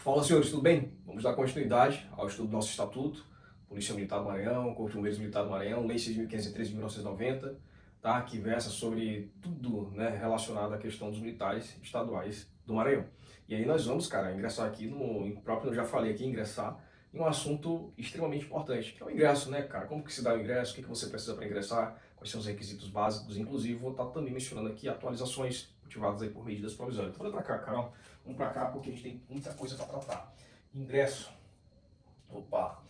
Fala, senhores, tudo bem? Vamos dar continuidade ao estudo do nosso Estatuto, Polícia Militar do Maranhão, Corpo de Bombeiros Militar do Maranhão, Lei 6.513 de 1990, tá? Que versa sobre tudo, né, relacionado à questão dos militares estaduais do Maranhão. E aí nós vamos, cara, ingressar aqui no próprio, eu já falei aqui, ingressar em um assunto extremamente importante, que é o ingresso, né, cara? Como que se dá o ingresso, o que você precisa para ingressar, quais são os requisitos básicos, inclusive vou estar também mencionando aqui atualizações motivadas aí por medidas provisórias. Então, olha para cá, Carol. Vamos para cá porque a gente tem muita coisa para tratar. Ingresso. Opa.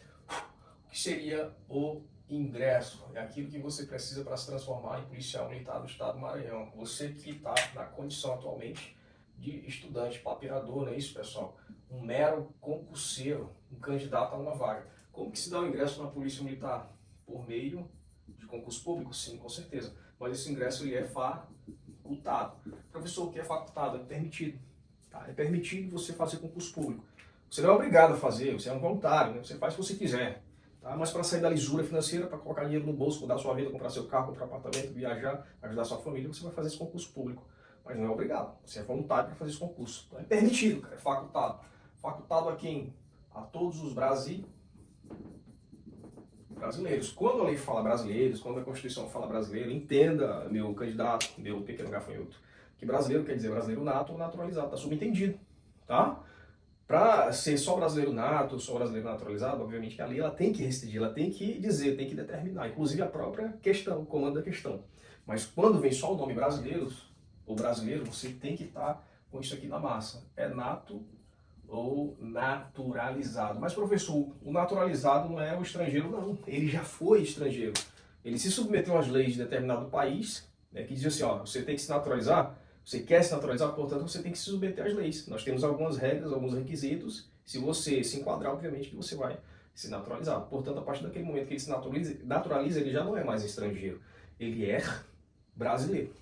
O que seria o ingresso? É aquilo que você precisa para se transformar em policial militar do Estado do Maranhão. Você que está na condição atualmente de estudante, papeirador, não é isso, pessoal? Um mero concurseiro, um candidato a uma vaga. Como que se dá o ingresso na Polícia Militar? Por meio de concurso público? Sim, com certeza. Mas esse ingresso ele é facultado. Professor, o que é facultado? É permitido. Tá? É permitido você fazer concurso público. Você não é obrigado a fazer, você é um voluntário, né? Você faz o que você quiser. Tá? Mas para sair da lisura financeira, para colocar dinheiro no bolso, mudar sua vida, comprar seu carro, comprar apartamento, viajar, ajudar sua família, você vai fazer esse concurso público. Mas não é obrigado. Você é voluntário para fazer esse concurso. Então é permitido, cara, é facultado. Facultado a quem? A todos os brasileiros. Quando a lei fala brasileiros, quando a Constituição fala brasileiro, entenda, meu candidato, meu pequeno gafanhoto, que brasileiro quer dizer brasileiro nato ou naturalizado, tá subentendido, tá? Para ser só brasileiro nato, só brasileiro naturalizado, obviamente que a lei ela tem que restringir, ela tem que dizer, tem que determinar, inclusive a própria questão, o comando da questão. Mas quando vem só o nome brasileiros, ou brasileiro, você tem que estar com isso aqui na massa. É nato ou naturalizado. Mas, professor, o naturalizado não é o estrangeiro, não. Ele já foi estrangeiro. Ele se submeteu às leis de determinado país, né, que diz assim, ó, você tem que se naturalizar, você quer se naturalizar, portanto, você tem que se submeter às leis. Nós temos algumas regras, alguns requisitos. Se você se enquadrar, obviamente que você vai se naturalizar. Portanto, a partir daquele momento que ele se naturaliza, ele já não é mais estrangeiro. Ele é brasileiro.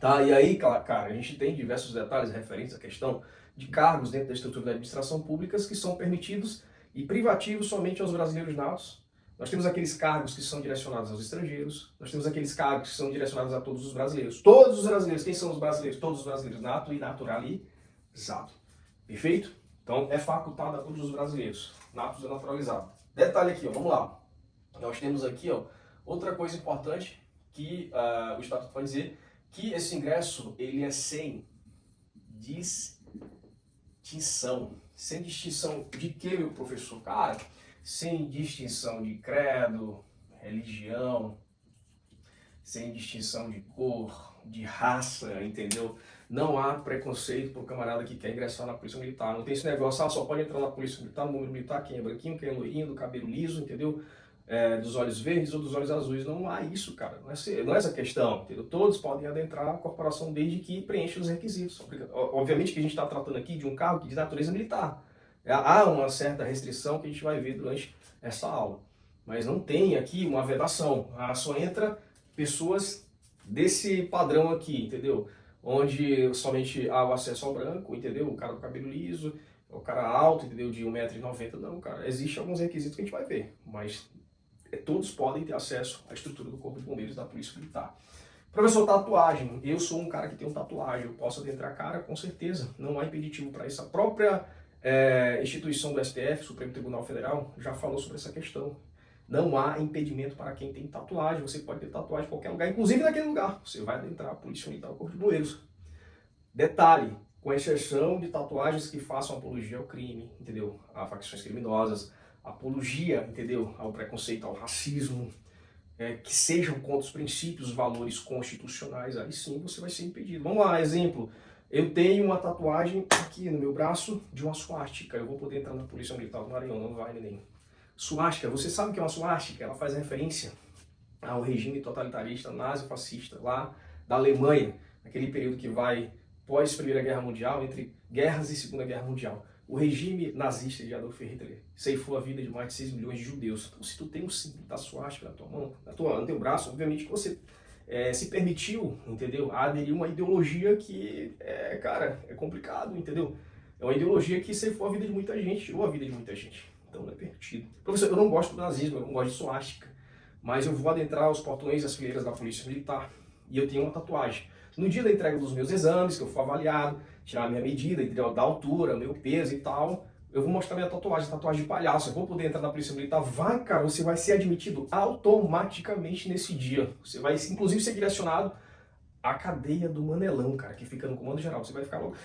Tá? E aí, cara, a gente tem diversos detalhes referentes à questão de cargos dentro da estrutura da administração pública que são permitidos e privativos somente aos brasileiros natos. Nós temos aqueles cargos que são direcionados aos estrangeiros, nós temos aqueles cargos que são direcionados a todos os brasileiros. Todos os brasileiros, quem são os brasileiros? Todos os brasileiros, nato e naturalizado. Perfeito? Então é facultado a todos os brasileiros, natos e naturalizados. Detalhe aqui, ó, vamos lá. Nós temos aqui, ó, outra coisa importante que o Estatuto vai dizer, que esse ingresso ele é sem distinção. Sem distinção de que, meu professor? Cara, sem distinção de credo, religião, sem distinção de cor, de raça, entendeu? Não há preconceito para o camarada que quer ingressar na Polícia Militar. Não tem esse negócio, só pode entrar na Polícia Militar, no número militar, quem é branquinho, quem é loirinho, do cabelo liso, entendeu? Dos olhos verdes ou dos olhos azuis. Não há isso, cara. Não é essa questão, entendeu? Todos podem adentrar a corporação desde que preenchem os requisitos. Obviamente que a gente está tratando aqui de um cargo de natureza militar. Há uma certa restrição que a gente vai ver durante essa aula. Mas não tem aqui uma vedação. Só entra pessoas desse padrão aqui, entendeu? Onde somente há o acesso ao branco, entendeu? O cara do cabelo liso, o cara alto, entendeu? De 1,90 m. Não, cara. Existem alguns requisitos que a gente vai ver, mas todos podem ter acesso à estrutura do Corpo de Bombeiros da Polícia Militar. Professor, tatuagem. Eu sou um cara que tem tatuagem. Eu posso adentrar a cara, com certeza. Não há impeditivo para isso. A própria instituição do STF, Supremo Tribunal Federal, já falou sobre essa questão. Não há impedimento para quem tem tatuagem. Você pode ter tatuagem em qualquer lugar, inclusive naquele lugar. Você vai adentrar a Polícia Militar, o Corpo de Bombeiros. Detalhe, com exceção de tatuagens que façam apologia ao crime, entendeu? A facções criminosas, apologia, entendeu? Ao preconceito, ao racismo, que sejam contra os princípios, os valores constitucionais, aí sim você vai ser impedido. Vamos lá, exemplo. Eu tenho uma tatuagem aqui no meu braço de uma suástica. Eu vou poder entrar na Polícia Militar do Maranhão, não vai, neném. Suástica, você sabe o que é uma suástica? Ela faz referência ao regime totalitarista nazi-fascista lá da Alemanha, naquele período que vai pós Primeira Guerra Mundial, entre guerras e Segunda Guerra Mundial. O regime nazista de Adolf Hitler ceifou a vida de mais de 6 milhões de judeus. Então, se tu tem um símbolo da suástica na tua mão, no teu braço, obviamente que você se permitiu, entendeu, a aderir uma ideologia que, cara, é complicado, entendeu? É uma ideologia que ceifou a vida de muita gente, tirou a vida de muita gente. Então, não é permitido. Professor, eu não gosto do nazismo, eu não gosto de suástica, mas eu vou adentrar os portões e as fileiras da Polícia Militar e eu tenho uma tatuagem. No dia da entrega dos meus exames, que eu for avaliado, tirar a minha medida, da altura, meu peso e tal, eu vou mostrar minha tatuagem de palhaço, eu vou poder entrar na Polícia Militar. Vai, cara, você vai ser admitido automaticamente nesse dia. Você vai, inclusive, ser direcionado à cadeia do Manelão, cara, que fica no Comando Geral. Você vai ficar logo...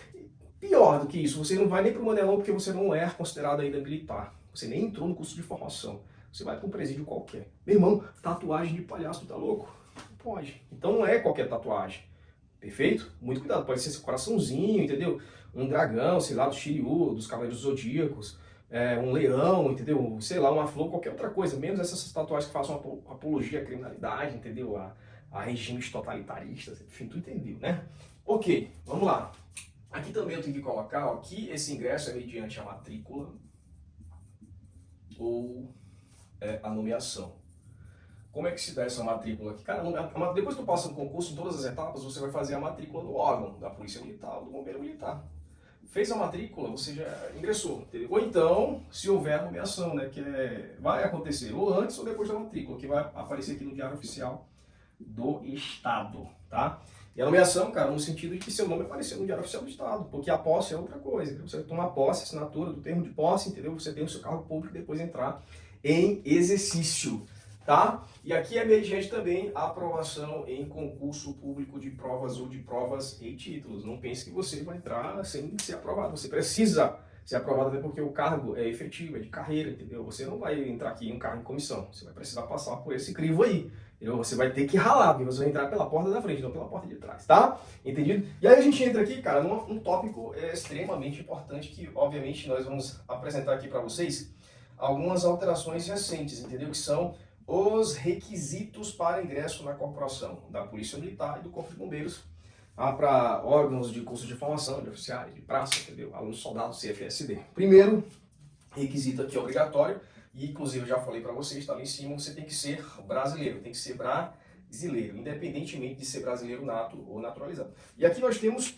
Pior do que isso, você não vai nem pro Manelão porque você não é considerado ainda militar. Você nem entrou no curso de formação. Você vai para um presídio qualquer. Meu irmão, tatuagem de palhaço, tu tá louco? Não pode. Então não é qualquer tatuagem. Perfeito? Muito cuidado. Pode ser esse coraçãozinho, entendeu? Um dragão, sei lá, do Shiryu, dos Cavaleiros Zodíacos. Um leão, entendeu? Sei lá, uma flor, qualquer outra coisa. Menos essas tatuagens que façam apologia à criminalidade, entendeu? A regimes totalitaristas. Enfim, tu entendeu, né? Ok, vamos lá. Aqui também eu tenho que colocar, ó, que esse ingresso é mediante a matrícula ou a nomeação. Como é que se dá essa matrícula aqui? Cara, depois que tu passa no concurso, em todas as etapas, você vai fazer a matrícula no órgão, da Polícia Militar ou do Bombeiro Militar. Fez a matrícula, você já ingressou, entendeu? Ou então, se houver a nomeação, né, que vai acontecer ou antes ou depois da matrícula, que vai aparecer aqui no Diário Oficial do Estado, tá? E a nomeação, cara, no sentido de que seu nome apareceu no Diário Oficial do Estado, porque a posse é outra coisa, entendeu? Você toma posse, assinatura do termo de posse, entendeu? Você tem o seu cargo público e depois entrar em exercício, tá? E aqui é mediante também a aprovação em concurso público de provas ou de provas e títulos. Não pense que você vai entrar sem ser aprovado. Você precisa ser aprovado até porque o cargo é efetivo, é de carreira, entendeu? Você não vai entrar aqui em um cargo em comissão. Você vai precisar passar por esse crivo aí. Entendeu? Você vai ter que ralar, porque você vai entrar pela porta da frente, não pela porta de trás, tá? Entendido? E aí a gente entra aqui, cara, num tópico extremamente importante que, obviamente, nós vamos apresentar aqui para vocês algumas alterações recentes, entendeu? Que são os requisitos para ingresso na corporação da Polícia Militar e do Corpo de Bombeiros, para órgãos de curso de formação, de oficiais, de praça, entendeu? Alunos soldados, CFSD. Primeiro requisito aqui obrigatório, e inclusive eu já falei para vocês, está ali em cima, você tem que ser brasileiro, tem que ser brasileiro, independentemente de ser brasileiro nato ou naturalizado. E aqui nós temos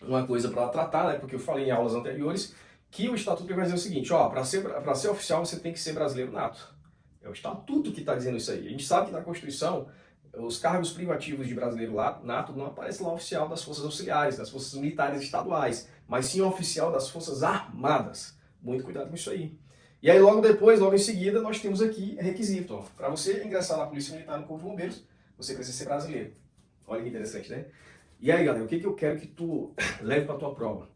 uma coisa para tratar, né, porque eu falei em aulas anteriores, que o Estatuto vai dizer o seguinte, ó, para ser oficial você tem que ser brasileiro nato. É o Estatuto que está dizendo isso aí. A gente sabe que na Constituição, os cargos privativos de brasileiro nato não aparecem lá oficial das Forças Auxiliares, das Forças Militares Estaduais, mas sim oficial das Forças Armadas. Muito cuidado com isso aí. E aí logo depois, logo em seguida, nós temos aqui requisito. Para você ingressar na Polícia Militar no Corpo de Bombeiros, você precisa ser brasileiro. Olha que interessante, né? E aí, galera, o que eu quero que tu leve para a tua prova?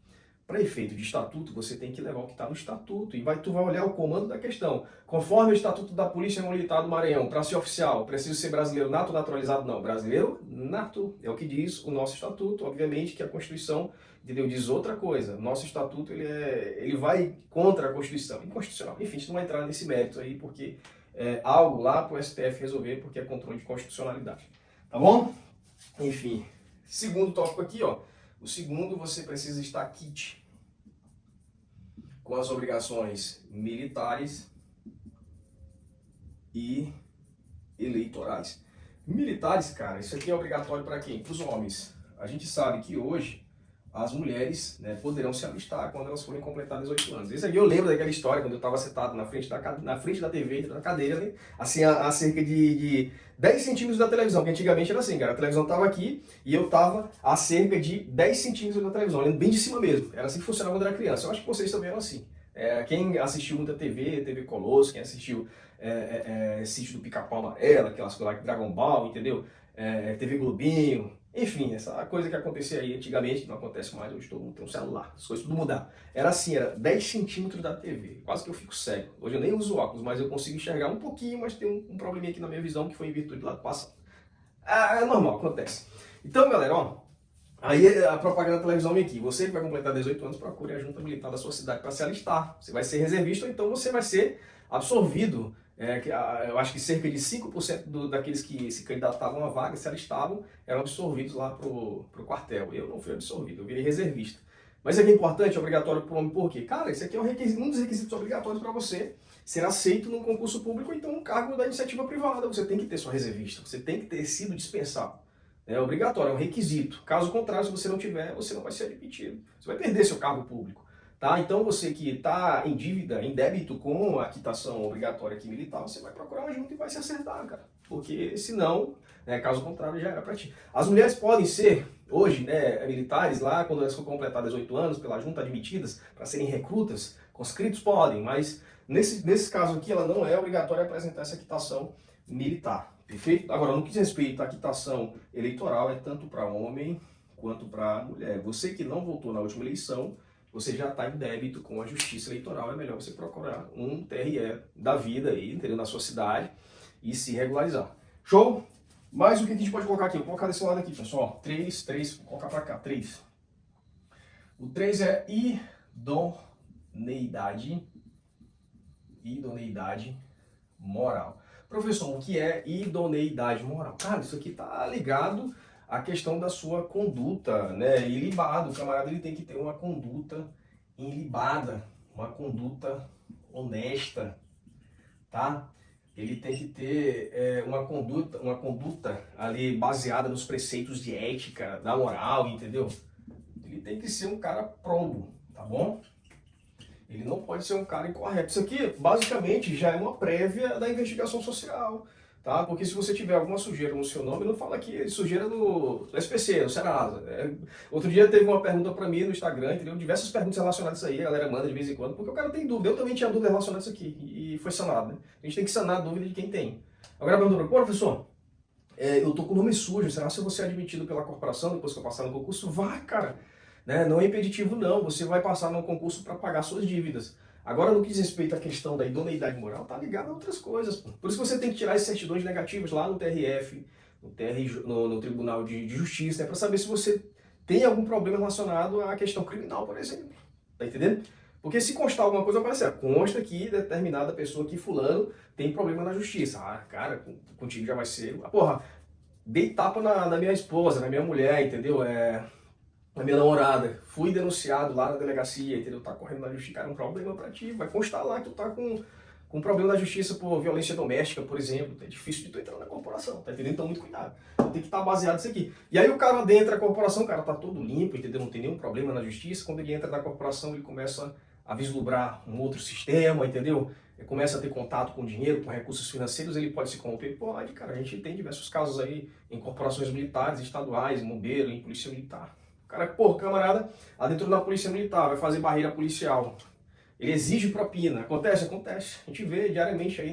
Para efeito de estatuto, você tem que levar o que está no estatuto. E tu vai olhar o comando da questão. Conforme o Estatuto da Polícia Militar do Maranhão, para ser oficial, preciso ser brasileiro nato ou naturalizado? Não, brasileiro nato. É o que diz o nosso estatuto. Obviamente que a Constituição, entendeu, diz outra coisa. Nosso estatuto ele vai contra a Constituição. Inconstitucional. Enfim, a gente não vai entrar nesse mérito aí, porque é algo lá para o STF resolver, porque é controle de constitucionalidade. Tá bom? Enfim. Segundo tópico aqui, ó. O segundo, você precisa estar kit com as obrigações militares e eleitorais. Militares, cara, isso aqui é obrigatório para quem? Para os homens. A gente sabe que hoje as mulheres, né, poderão se alistar quando elas forem completar 18 anos. Esse aqui eu lembro daquela história, quando eu estava sentado na frente da TV, da cadeira, né, assim, a cerca de 10 centímetros da televisão, que antigamente era assim, cara, a televisão estava aqui e eu estava a cerca de 10 centímetros da televisão, olhando bem de cima mesmo. Era assim que funcionava quando era criança. Eu acho que vocês também eram assim. Quem assistiu muita TV Colosso, quem assistiu Sítio do Pica-Pau Amarelo, aquelas coisas lá, Dragon Ball, entendeu? TV Globinho, enfim, essa coisa que acontecia aí antigamente, que não acontece mais, hoje todo mundo tem um celular, as coisas tudo mudaram. Era assim, era 10 centímetros da TV, quase que eu fico cego. Hoje eu nem uso óculos, mas eu consigo enxergar um pouquinho, mas tem um probleminha aqui na minha visão que foi em virtude do lado passado. É normal, acontece. Então, galera, ó, aí a propaganda da televisão vem aqui. Você que vai completar 18 anos, procure a junta militar da sua cidade para se alistar. Você vai ser reservista ou então você vai ser absorvido. Eu acho que cerca de 5% daqueles que se candidatavam à vaga, se alistavam, eram absorvidos lá pro quartel. Eu não fui absorvido, eu virei reservista. Mas isso aqui é importante, é obrigatório para o homem, por quê? Cara, isso aqui é um dos requisitos obrigatórios para você ser aceito num concurso público ou então um cargo da iniciativa privada. Você tem que ter sua reservista, você tem que ter sido dispensado. É obrigatório, é um requisito. Caso contrário, se você não tiver, você não vai ser admitido. Você vai perder seu cargo público. Tá? Então você que está em dívida, em débito com a quitação obrigatória aqui militar, você vai procurar uma junta e vai se acertar, cara. Porque senão, caso contrário, já era para ti. As mulheres podem ser hoje, né, militares lá, quando elas for completar 18 anos pela junta, admitidas para serem recrutas, conscritos podem, mas nesse caso aqui ela não é obrigatória apresentar essa quitação militar, perfeito? Agora, no que diz respeito à quitação eleitoral, é tanto para homem quanto para mulher. Você que não votou na última eleição, você já está em débito com a Justiça Eleitoral, é melhor você procurar um TRE da vida aí, entendeu? Na sua cidade e se regularizar. Show? Mas o que a gente pode colocar aqui? Vou colocar desse lado aqui, pessoal. 3, vou colocar para cá, 3. O 3 é idoneidade moral. Professor, o que é idoneidade moral? Cara, isso aqui tá ligado à questão da sua conduta, né? Ilibado, o camarada ele tem que ter uma conduta ilibada, uma conduta honesta, tá? Ele tem que ter uma conduta ali baseada nos preceitos de ética, da moral, entendeu? Ele tem que ser um cara probo, tá bom? Ele não pode ser um cara incorreto. Isso aqui, basicamente, já é uma prévia da investigação social, tá? Porque se você tiver alguma sujeira no seu nome, não fala que é sujeira do SPC, do Serasa. Outro dia teve uma pergunta pra mim no Instagram, entendeu? Diversas perguntas relacionadas a isso aí, a galera manda de vez em quando, porque o cara tem dúvida. Eu também tinha dúvida relacionada a isso aqui, e foi sanado, né? A gente tem que sanar a dúvida de quem tem. Agora a pergunta, pô, professor, eu tô com o nome sujo, será que eu vou ser admitido pela corporação depois que eu passar no concurso? Vai, cara! Né? Não é impeditivo não, você vai passar no concurso para pagar suas dívidas. Agora, no que diz respeito à questão da idoneidade moral, tá ligado a outras coisas. Por isso você tem que tirar as certidões negativas lá no TRF, no Tribunal de Justiça, né? Para saber se você tem algum problema relacionado à questão criminal, por exemplo. Tá entendendo? Porque se constar alguma coisa, vai aparecer. Consta que determinada pessoa, que fulano, tem problema na justiça. Ah, cara, contigo já vai ser... Porra, dei tapa na minha esposa, na minha mulher, entendeu? A minha namorada, fui denunciado lá na delegacia, entendeu? Tá correndo na justiça, cara, um problema pra ti, vai constar lá que tu tá com um problema na justiça por violência doméstica, por exemplo, é difícil de tu entrar na corporação, tá entendendo? Então, muito cuidado, tem que estar baseado nisso aqui. E aí o cara adentra a corporação, o cara tá todo limpo, entendeu? Não tem nenhum problema na justiça, quando ele entra na corporação, ele começa a vislumbrar um outro sistema, entendeu? Ele começa a ter contato com dinheiro, com recursos financeiros, ele pode se corromper? Pode, cara, a gente tem diversos casos aí em corporações militares, estaduais, em bombeiro, em polícia militar. Cara, pô, camarada, adentrou na polícia militar, vai fazer barreira policial. Ele exige propina. Acontece? Acontece. A gente vê diariamente aí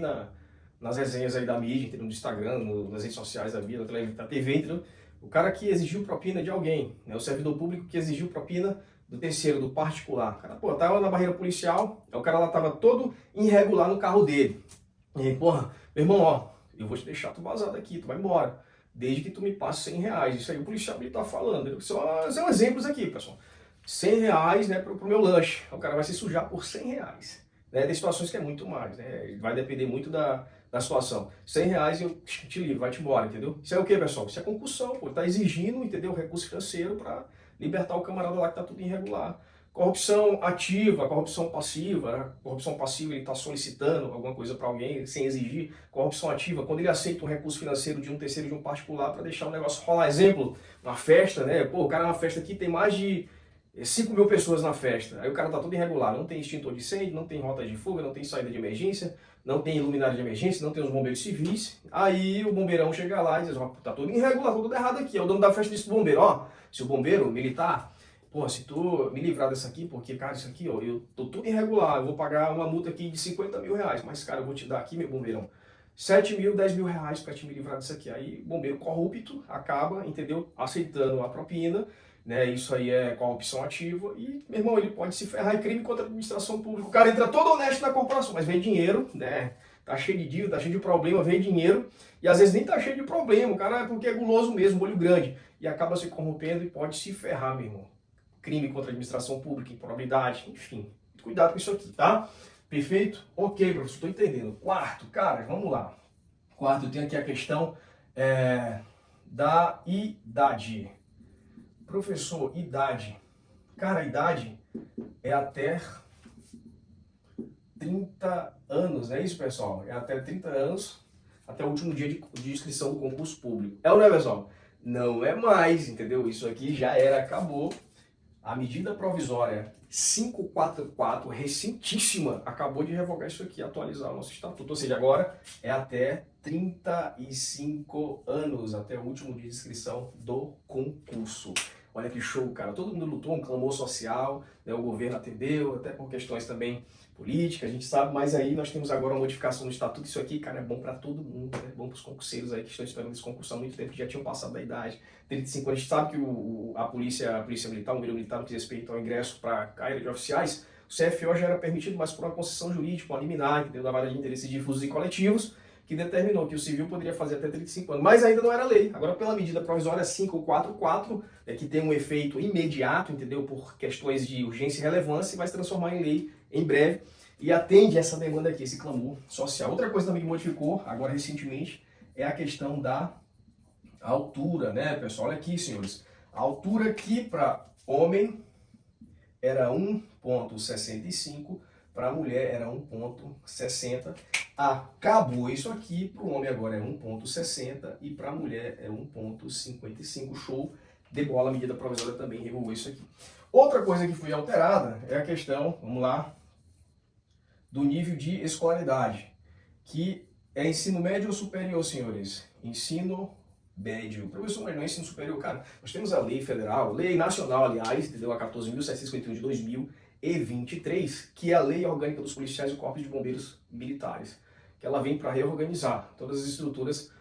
nas resenhas aí da mídia, entendeu? No Instagram, nas redes sociais da vida, na TV, entendeu? O cara que exigiu propina de alguém, né? O servidor público que exigiu propina do terceiro, do particular. O cara, pô, tava na barreira policial, o cara lá tava todo irregular no carro dele. E aí, porra, meu irmão, ó, eu vou te deixar tu vazado aqui, tu vai embora. Desde que tu me passe R$100. Isso aí o policial militar falando. São exemplos aqui, pessoal. R$100, né, pro meu lanche. O cara vai se sujar por R$100. Né? Tem situações que é muito mais, né? Vai depender muito da situação. R$100 eu te livro, vai-te embora, entendeu? Isso é o que, pessoal? Isso é concussão, pô. Tá exigindo, entendeu? Recurso financeiro para libertar o camarada lá que tá tudo irregular. Corrupção ativa, corrupção passiva, né? Corrupção passiva, ele está solicitando alguma coisa para alguém sem exigir. Corrupção ativa, quando ele aceita um recurso financeiro de um terceiro, de um particular, para deixar o negócio rolar. Exemplo, uma festa, né? Pô, o cara na festa aqui tem mais de 5.000 pessoas na festa. Aí o cara tá todo irregular, não tem extintor de incêndio, não tem rota de fuga, não tem saída de emergência, não tem iluminário de emergência, não tem os bombeiros civis. Aí o bombeirão chega lá e diz, ó, tá todo irregular, tudo errado aqui. É o dono da festa disse pro bombeiro, ó, se o bombeiro militar... Pô, se tu me livrar dessa aqui, porque, cara, isso aqui, ó, eu tô tudo irregular, eu vou pagar uma multa aqui de R$50.000, mas, cara, eu vou te dar aqui, meu bombeirão, 7 mil, 10 mil reais pra te me livrar disso aqui. Aí, bombeiro corrupto acaba, entendeu, aceitando a propina, né, isso aí é corrupção ativa, e, meu irmão, ele pode se ferrar em crime contra a administração pública. O cara entra todo honesto na corporação, mas vem dinheiro, né, tá cheio de dívida, tá cheio de problema, vem dinheiro, e às vezes nem tá cheio de problema, o cara é porque é guloso mesmo, olho grande, e acaba se corrompendo e pode se ferrar, meu irmão. Crime contra a administração pública, improbidade, enfim. Cuidado com isso aqui, tá? Perfeito? Ok, professor, estou entendendo. Quarto, cara, vamos lá. Quarto, eu tenho aqui a questão da idade. Professor, idade. Cara, a idade é até 30 anos, não é isso, pessoal? É até 30 anos, até o último dia de inscrição do concurso público. É ou não é, pessoal? Não é mais, entendeu? Isso aqui já era, acabou. A medida provisória 544, recentíssima, acabou de revogar isso aqui, atualizar o nosso estatuto. Ou seja, agora é até 35 anos, até o último dia de inscrição do concurso. Olha que show, cara. Todo mundo lutou, um clamor social, né? O governo atendeu, até por questões também políticas, a gente sabe, mas aí nós temos agora uma modificação no estatuto. Isso aqui, cara, é bom para todo mundo, é bom para os concurseiros aí que estão esperando esse concurso há muito tempo, que já tinham passado da idade. 35 anos, a gente sabe que a polícia militar, o número militar, no que diz respeito ao ingresso para a carreira de oficiais, o CFO já era permitido, mas por uma concessão jurídica, uma liminar, entendeu? Da vara de interesses difusos e coletivos, que determinou que o civil poderia fazer até 35 anos, mas ainda não era lei. Agora, pela medida provisória 544, que tem um efeito imediato, entendeu? Por questões de urgência e relevância, vai se transformar em lei em breve e atende essa demanda aqui, esse clamor social. Outra coisa também que modificou, agora recentemente, é a questão da altura, né, pessoal? Olha aqui, senhores. A altura aqui para homem era 1,65, para a mulher era 1,60. Acabou isso aqui, para o homem agora é 1,60 e para a mulher é 1,55. Show de bola, a medida provisória também revogou isso aqui. Outra coisa que foi alterada é a questão, vamos lá, do nível de escolaridade, que é ensino médio ou superior, senhores? Ensino médio. Professor, mas não é ensino superior, cara. Nós temos a lei federal, lei nacional, aliás, entendeu? A 14.751 de 2023, que é a lei orgânica dos policiais e corpos de bombeiros militares, que ela vem para reorganizar todas as estruturas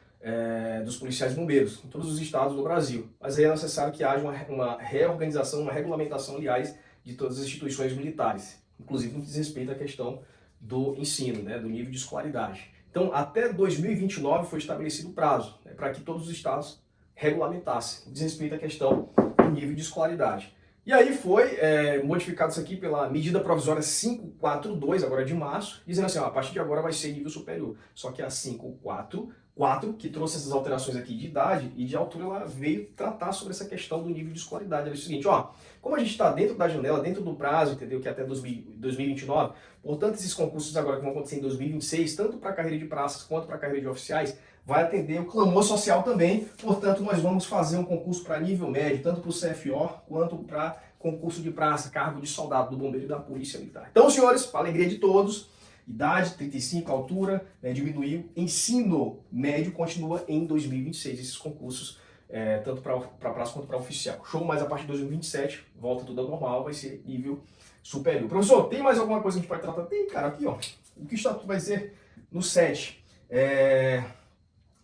dos policiais e bombeiros em todos os estados do Brasil. Mas aí é necessário que haja uma reorganização, uma regulamentação, aliás, de todas as instituições militares, inclusive no que diz respeito à questão do ensino, né, do nível de escolaridade. Então, até 2029 foi estabelecido o prazo, né, para que todos os estados regulamentassem, diz respeito à questão do nível de escolaridade. E aí foi modificado isso aqui pela medida provisória 542, agora de março, dizendo assim, ó, a partir de agora vai ser nível superior. Só que a 544, que trouxe essas alterações aqui de idade e de altura, ela veio tratar sobre essa questão do nível de escolaridade. Ela é o seguinte, ó, como a gente está dentro da janela, dentro do prazo, entendeu, que é até 2029, portanto, esses concursos agora que vão acontecer em 2026, tanto para a carreira de praças quanto para a carreira de oficiais, vai atender o clamor social também. Portanto, nós vamos fazer um concurso para nível médio, tanto para o CFO quanto para concurso de praça, cargo de soldado do bombeiro e da polícia militar. Então, senhores, para a alegria de todos, idade 35, altura, né, diminuiu. Ensino médio continua em 2026, esses concursos, tanto para praça quanto para oficial. Show, mas a partir de 2027, volta tudo ao normal, vai ser nível superior. Professor, tem mais alguma coisa que a gente pode tratar? Tem, cara, aqui, ó. O que o estatuto vai ser no 7?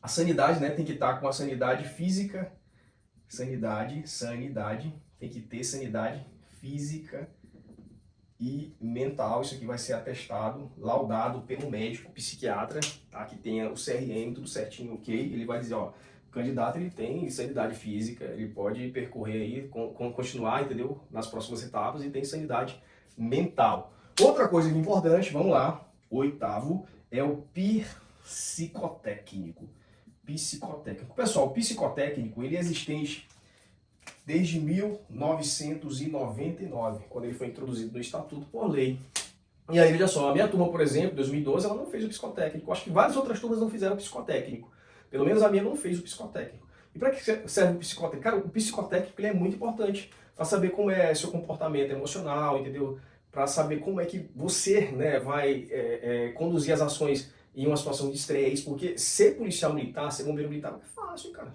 A sanidade, né, tem que estar com a sanidade física, sanidade, tem que ter sanidade física e mental. Isso aqui vai ser atestado, laudado pelo médico psiquiatra, tá, que tenha o CRM, tudo certinho, ok? Ele vai dizer, ó, o candidato ele tem sanidade física, ele pode percorrer aí, continuar, entendeu, nas próximas etapas, e tem sanidade mental. Outra coisa importante, vamos lá, o 8º é o psicotécnico. Pessoal, o psicotécnico, ele é existente desde 1999, quando ele foi introduzido no Estatuto por lei. E aí, veja só, a minha turma, por exemplo, em 2012, ela não fez o psicotécnico. Acho que várias outras turmas não fizeram o psicotécnico. Pelo menos a minha não fez o psicotécnico. E para que serve o psicotécnico? Cara, o psicotécnico ele é muito importante para saber como é seu comportamento emocional, entendeu? Para saber como é que você, né, vai conduzir as ações em uma situação de estresse, porque ser policial militar, ser bombeiro militar não é fácil, cara.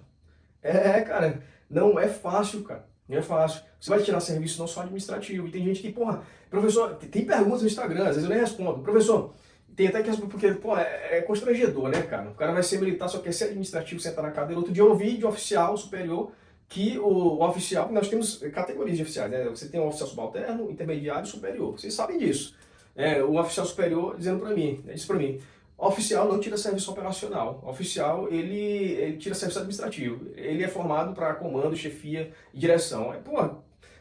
Cara, não é fácil, cara. Não é fácil. Você vai tirar serviço não só administrativo. E tem gente que, porra, professor, tem perguntas no Instagram, às vezes eu nem respondo. Professor, tem até que responder, porque, pô, é constrangedor, né, cara? O cara vai ser militar, só quer ser administrativo, sentar na cadeira. Outro dia eu ouvi de oficial superior que o oficial, nós temos categorias de oficiais, né? Você tem um oficial subalterno, intermediário e superior. Vocês sabem disso. O oficial superior dizendo para mim, disse para mim, oficial não tira serviço operacional. Oficial, ele tira serviço administrativo. Ele é formado para comando, chefia e direção.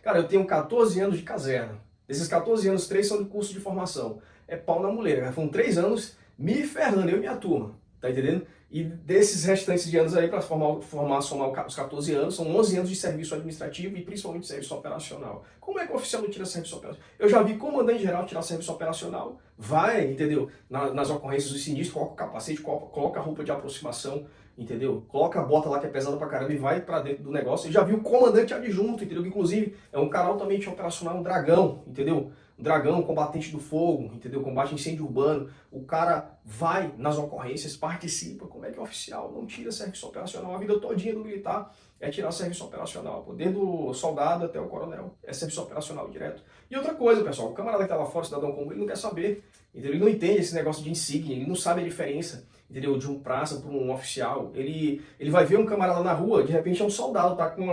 Cara, eu tenho 14 anos de caserna. Desses 14 anos, 3 são de curso de formação. É pau na muleira. Foram 3 anos me ferrando, eu e minha turma. Tá entendendo? E desses restantes de anos aí, para somar os 14 anos, são 11 anos de serviço administrativo e principalmente serviço operacional. Como é que o oficial não tira serviço operacional? Eu já vi comandante geral tirar serviço operacional, vai, entendeu? Nas ocorrências do sinistro, coloca o capacete, coloca a roupa de aproximação, entendeu? Coloca a bota lá que é pesada pra caramba e vai pra dentro do negócio. Eu já vi o comandante adjunto, entendeu? Que inclusive é um cara altamente operacional, um dragão, entendeu? Um dragão, um combatente do fogo, entendeu? Combate a incêndio urbano. O cara vai nas ocorrências, participa, como é que é oficial? Não tira serviço operacional. A vida todinha do militar é tirar serviço operacional, pô. Desde o soldado até o coronel. É serviço operacional direto. E outra coisa, pessoal, o camarada que tá lá fora, cidadão comum, ele não quer saber, entendeu? Ele não entende esse negócio de insígnia, ele não sabe a diferença, entendeu? De um praça para um oficial. Ele vai ver um camarada na rua, de repente é um soldado, tá com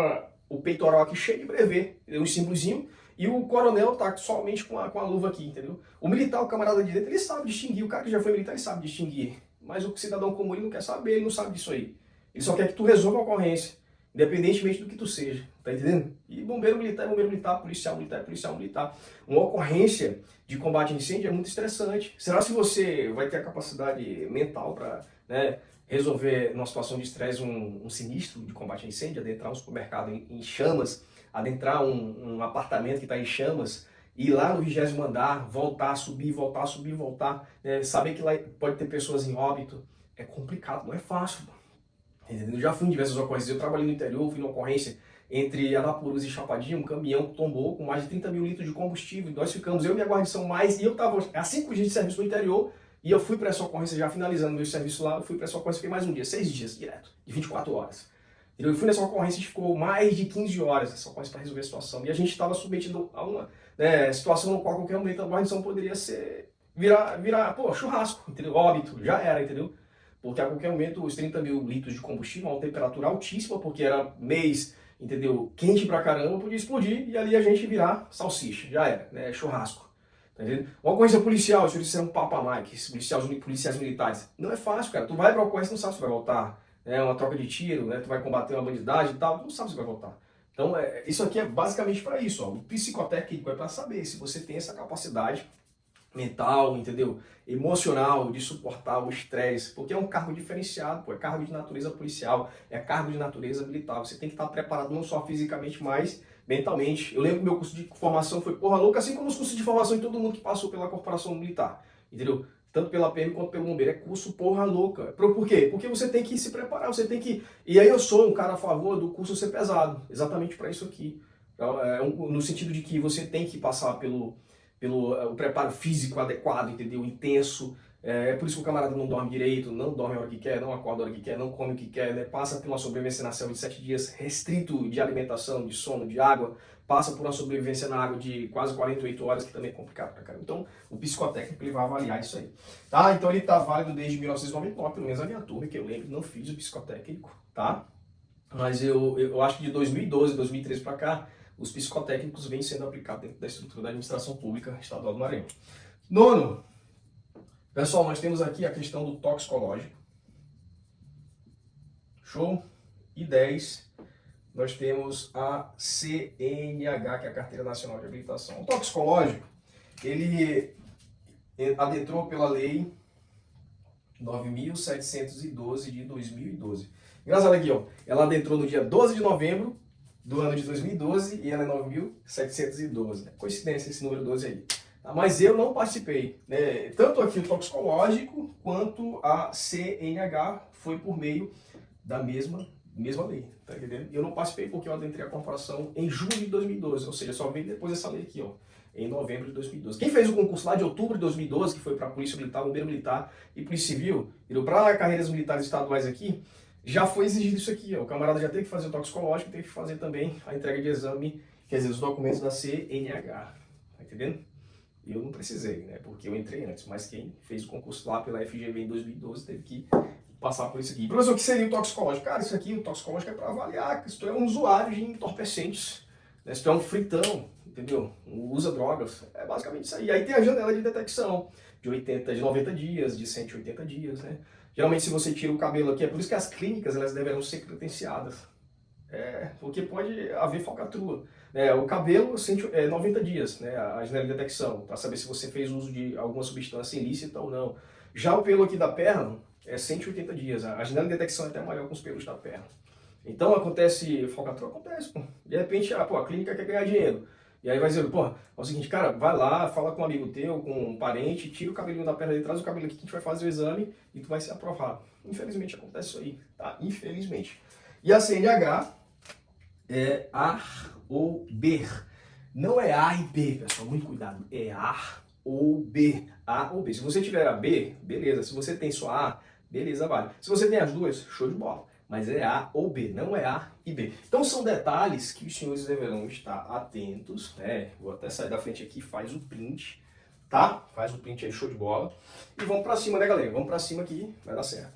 o peitoral aqui cheio de brevê, entendeu? Um símbolozinho, e o coronel tá somente com a luva aqui, entendeu? O militar, o camarada de dentro, ele sabe distinguir, o cara que já foi militar, ele sabe distinguir. Mas o cidadão comum, ele não quer saber, ele não sabe disso aí. Ele só quer que tu resolva a ocorrência, independentemente do que tu seja, tá entendendo? E bombeiro militar é bombeiro militar, policial militar é policial militar. Uma ocorrência de combate a incêndio é muito estressante. Será se você vai ter a capacidade mental para, né, resolver numa situação de estresse um sinistro de combate a incêndio, adentrar um supermercado em chamas, adentrar um apartamento que está em chamas, ir lá no 20º andar, voltar, subir, voltar, né, saber que lá pode ter pessoas em óbito, é complicado, não é fácil. Eu já fui em diversas ocorrências, eu trabalhei no interior, fui numa ocorrência entre Anapurus e Chapadinha, um caminhão tombou com mais de 30 mil litros de combustível, nós ficamos, eu e minha guarnição mais, e eu estava há 5 dias de serviço no interior, e eu fui para essa ocorrência, já finalizando meu serviço lá, eu fui para essa ocorrência, fiquei mais um dia, 6 dias direto, de 24 horas. Eu fui nessa ocorrência e ficou mais de 15 horas essa ocorrência para resolver a situação, e a gente estava submetido a uma, né, situação no qual qualquer momento a guarnição poderia virar pô, churrasco, entendeu? Óbito, já era, entendeu? Porque a qualquer momento os 30 mil litros de combustível a uma temperatura altíssima, porque era mês, entendeu, quente pra caramba, podia explodir e ali a gente virar salsicha, já era, né, churrasco. Tá entendendo? Uma ocorrência policial, se você é um papa-mike, policiais militares, não é fácil, cara. Tu vai pra ocorrência e não sabe se vai voltar. É uma troca de tiro, né, tu vai combater uma bandidagem e tal, tu não sabe se vai voltar. Então, isso aqui é basicamente para isso, ó. O psicotécnico é para saber se você tem essa capacidade mental, entendeu? Emocional, de suportar o estresse, porque é um cargo diferenciado, pô, é cargo de natureza policial, é cargo de natureza militar. Você tem que estar preparado não só fisicamente, mas mentalmente. Eu lembro que meu curso de formação foi porra louca, assim como os cursos de formação de todo mundo que passou pela corporação militar, entendeu? Tanto pela PM quanto pelo bombeiro, é curso porra louca. Por quê? Porque você tem que se preparar, você tem que... E aí eu sou um cara a favor do curso ser pesado, exatamente para isso aqui. No sentido de que você tem que passar pelo o preparo físico adequado, entendeu? Intenso. É por isso que o camarada não dorme direito, não dorme a hora que quer, não acorda a hora que quer, não come o que quer, né? Passa por uma sobrevivência na selva de 7 dias restrito de alimentação, de sono, de água, passa por uma sobrevivência na água de quase 48 horas, que também é complicado pra caramba. Então, o psicotécnico ele vai avaliar isso aí. Tá? Então ele tá válido desde 1999, pelo menos a minha turma, que eu lembro, não fiz o psicotécnico, tá? Mas eu acho que de 2012, 2013 para cá, os psicotécnicos vêm sendo aplicados dentro da estrutura da administração pública estadual do Maranhão. Nono, pessoal, nós temos aqui a questão do toxicológico. Show? E 10, nós temos a CNH, que é a Carteira Nacional de Habilitação. O toxicológico, ele adentrou pela lei 9.712 de 2012. Engraçado aqui, ó, ela adentrou no dia 12 de novembro do ano de 2012 e ela é 9.712. Né? Coincidência esse número 12 aí. Mas eu não participei. Né? Tanto aqui o toxicológico quanto a CNH foi por meio da mesma lei. Tá entendendo? Eu não participei porque eu adentrei a corporação em junho de 2012, ou seja, só veio depois dessa lei aqui, ó, em novembro de 2012. Quem fez o concurso lá de outubro de 2012, que foi para a Polícia Militar, Bombeiro Militar e Polícia Civil, para carreiras militares estaduais aqui, já foi exigido isso aqui, ó. O camarada já teve que fazer o toxicológico, teve que fazer também a entrega de exame, quer dizer, os documentos da CNH, tá entendendo? Eu não precisei, né, porque eu entrei antes, mas quem fez o concurso lá pela FGV em 2012 teve que passar por isso aqui. Professor, o que seria o toxicológico? Cara, isso aqui, o toxicológico é para avaliar se tu é um usuário de entorpecentes, né, se tu é um fritão, entendeu? Usa drogas, é basicamente isso aí. Aí tem a janela de detecção, de 90 dias, de 180 dias, né? Geralmente, se você tira o cabelo aqui, é por isso que as clínicas elas deverão ser credenciadas. Porque pode haver falcatrua. O cabelo, 90 dias, né, a janela de detecção, para saber se você fez uso de alguma substância ilícita ou não. Já o pelo aqui da perna é 180 dias. A janela de detecção é até maior com os pelos da perna. Então, acontece falcatrua? Acontece, pô. De repente, a clínica quer ganhar dinheiro. E aí vai dizer, pô, é o seguinte, cara, vai lá, fala com um amigo teu, com um parente, tira o cabelinho da perna dele, traz o cabelo aqui que a gente vai fazer o exame e tu vai ser aprovado. Infelizmente acontece isso aí, tá? Infelizmente. E a CNH é ar ou ber. Não é A e B, pessoal, muito cuidado. É A ou B. A ou B. Se você tiver a B, beleza. Se você tem só A, beleza, vale. Se você tem as duas, show de bola. Mas é A ou B, não é A e B. Então são detalhes que os senhores deverão estar atentos, né? Vou até sair da frente aqui, faz o print, tá? Faz o print aí, show de bola. E vamos pra cima, né, galera? Vamos pra cima que vai dar certo.